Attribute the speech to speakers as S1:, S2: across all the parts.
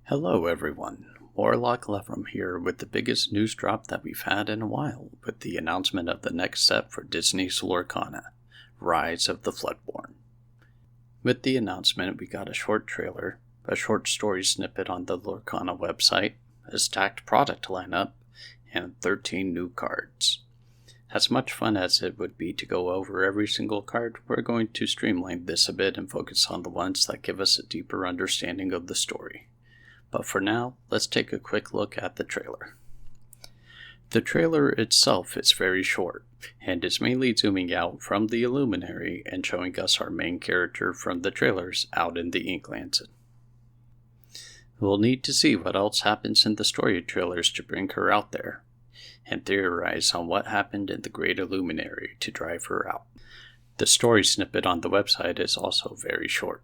S1: Hello everyone, Warlock Levram here with the biggest news drop that we've had in a while, with the announcement of the next set for Disney's Lorcana, Rise of the Floodborn. With the announcement, we got a short trailer, a short story snippet on the Lorcana website, a stacked product lineup, and 13 new cards. As much fun as it would be to go over every single card, we're going to streamline this a bit and focus on the ones that give us a deeper understanding of the story. But for now, let's take a quick look at the trailer. The trailer itself is very short, and is mainly zooming out from the Illuminary and showing us our main character from the trailers out in the Inklands. We'll need to see what else happens in the story trailers to bring her out there, and theorize on what happened in the Great Illuminary to drive her out. The story snippet on the website is also very short.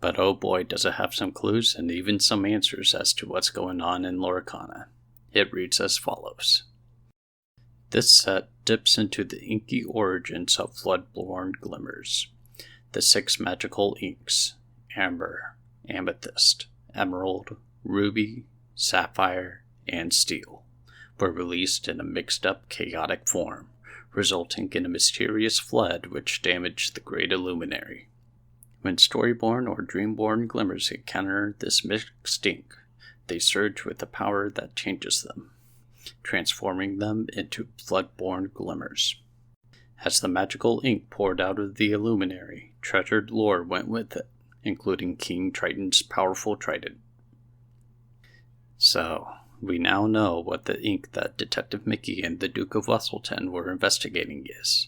S1: But oh boy, does it have some clues and even some answers as to what's going on in Lorcana. It reads as follows. This set dips into the inky origins of Floodborn glimmers. The 6 magical inks, Amber, Amethyst, Emerald, Ruby, Sapphire, and Steel, were released in a mixed-up, chaotic form, resulting in a mysterious flood which damaged the Great Illuminary. When Storyborn or Dreamborn glimmers encounter this mixed ink, they surge with a power that changes them, transforming them into Floodborn glimmers. As the magical ink poured out of the Illuminary, treasured lore went with it, including King Triton's powerful trident. So, we now know what the ink that Detective Mickey and the Duke of Wesselton were investigating is.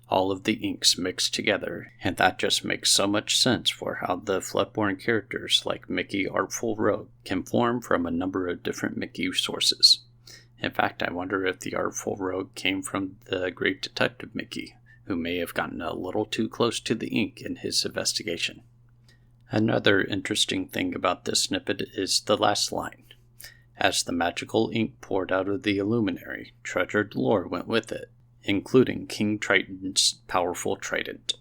S1: All of the inks mixed together, and that just makes so much sense for how the Floodborn characters like Mickey Artful Rogue can form from a number of different Mickey sources. In fact, I wonder if the Artful Rogue came from the great Detective Mickey, who may have gotten a little too close to the ink in his investigation. Another interesting thing about this snippet is the last line. As the magical ink poured out of the Illuminary, treasured lore went with it, including King Triton's powerful trident.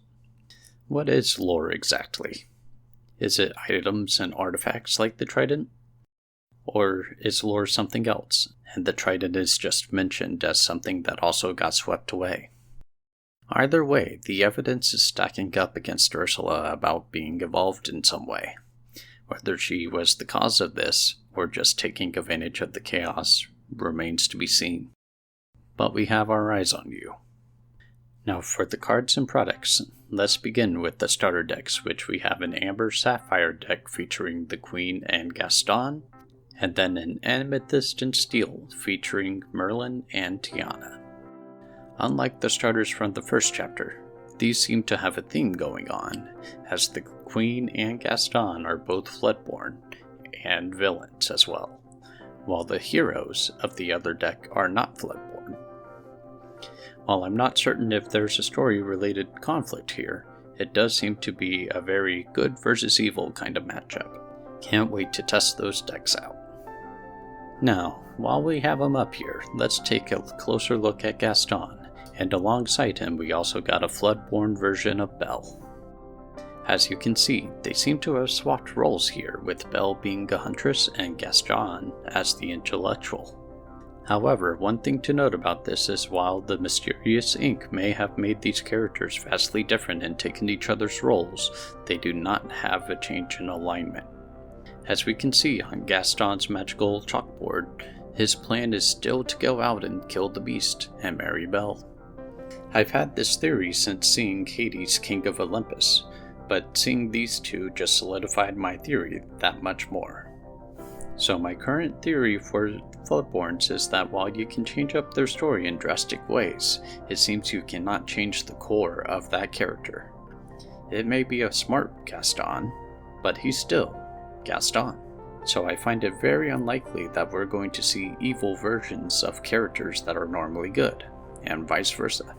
S1: What is lore exactly? Is it items and artifacts like the trident? Or is lore something else, and the trident is just mentioned as something that also got swept away? Either way, the evidence is stacking up against Ursula about being evolved in some way. Whether she was the cause of this, or just taking advantage of the chaos, remains to be seen. But we have our eyes on you. Now for the cards and products, let's begin with the starter decks, which we have an Amber Sapphire deck featuring the Queen and Gaston, and then an Amethyst and Steel featuring Merlin and Tiana. Unlike the starters from the first chapter, these seem to have a theme going on, as the Queen and Gaston are both Floodborn, and villains as well, while the heroes of the other deck are not Floodborn. While I'm not certain if there's a story-related conflict here, it does seem to be a very good versus evil kind of matchup. Can't wait to test those decks out. Now, while we have him up here, let's take a closer look at Gaston, and alongside him we also got a Floodborn version of Belle. As you can see, they seem to have swapped roles here, with Belle being a huntress and Gaston as the intellectual. However, one thing to note about this is while the mysterious ink may have made these characters vastly different and taken each other's roles, they do not have a change in alignment. As we can see on Gaston's magical chalkboard, his plan is still to go out and kill the beast and marry Belle. I've had this theory since seeing Hades' King of Olympus, but seeing these two just solidified my theory that much more. So my current theory for Floodborns is that while you can change up their story in drastic ways, it seems you cannot change the core of that character. It may be a smart Gaston, but he's still Gaston. So I find it very unlikely that we're going to see evil versions of characters that are normally good, and vice versa.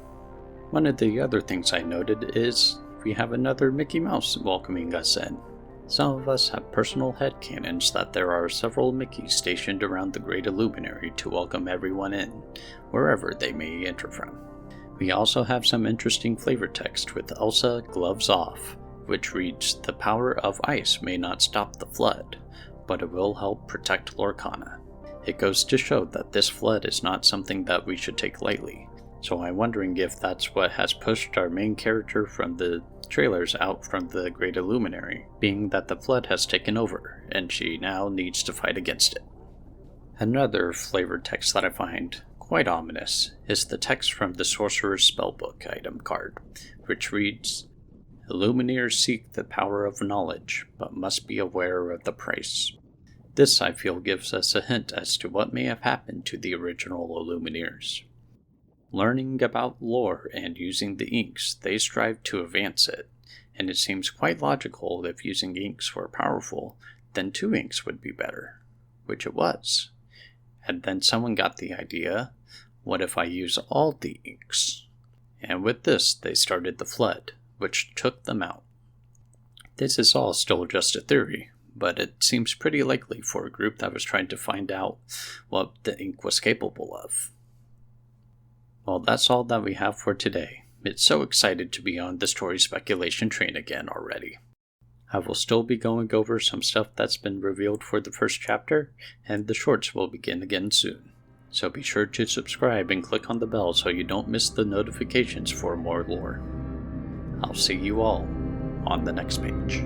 S1: One of the other things I noted is we have another Mickey Mouse welcoming us in. Some of us have personal headcanons that there are several Mickeys stationed around the Great Illuminary to welcome everyone in, wherever they may enter from. We also have some interesting flavor text with Elsa Gloves Off, which reads, "The power of ice may not stop the flood, but it will help protect Lorcana. It goes to show that this flood is not something that we should take lightly, so I'm wondering if that's what has pushed our main character from the trailers out from the Great Illuminary, being that the flood has taken over, and she now needs to fight against it. Another flavored text that I find quite ominous is the text from the Sorcerer's Spellbook item card, which reads, "Illumineers seek the power of knowledge, but must be aware of the price." This, I feel, gives us a hint as to what may have happened to the original Illumineers. Learning about lore and using the inks, they strive to advance it, and it seems quite logical if using inks were powerful, then 2 inks would be better, which it was. And then someone got the idea, what if I use all the inks? And with this, they started the flood, which took them out. This is all still just a theory, but it seems pretty likely for a group that was trying to find out what the ink was capable of. Well, that's all that we have for today. It's so excited to be on the story speculation train again already. I will still be going over some stuff that's been revealed for the first chapter, and the shorts will begin again soon. So be sure to subscribe and click on the bell so you don't miss the notifications for more lore. I'll see you all on the next page.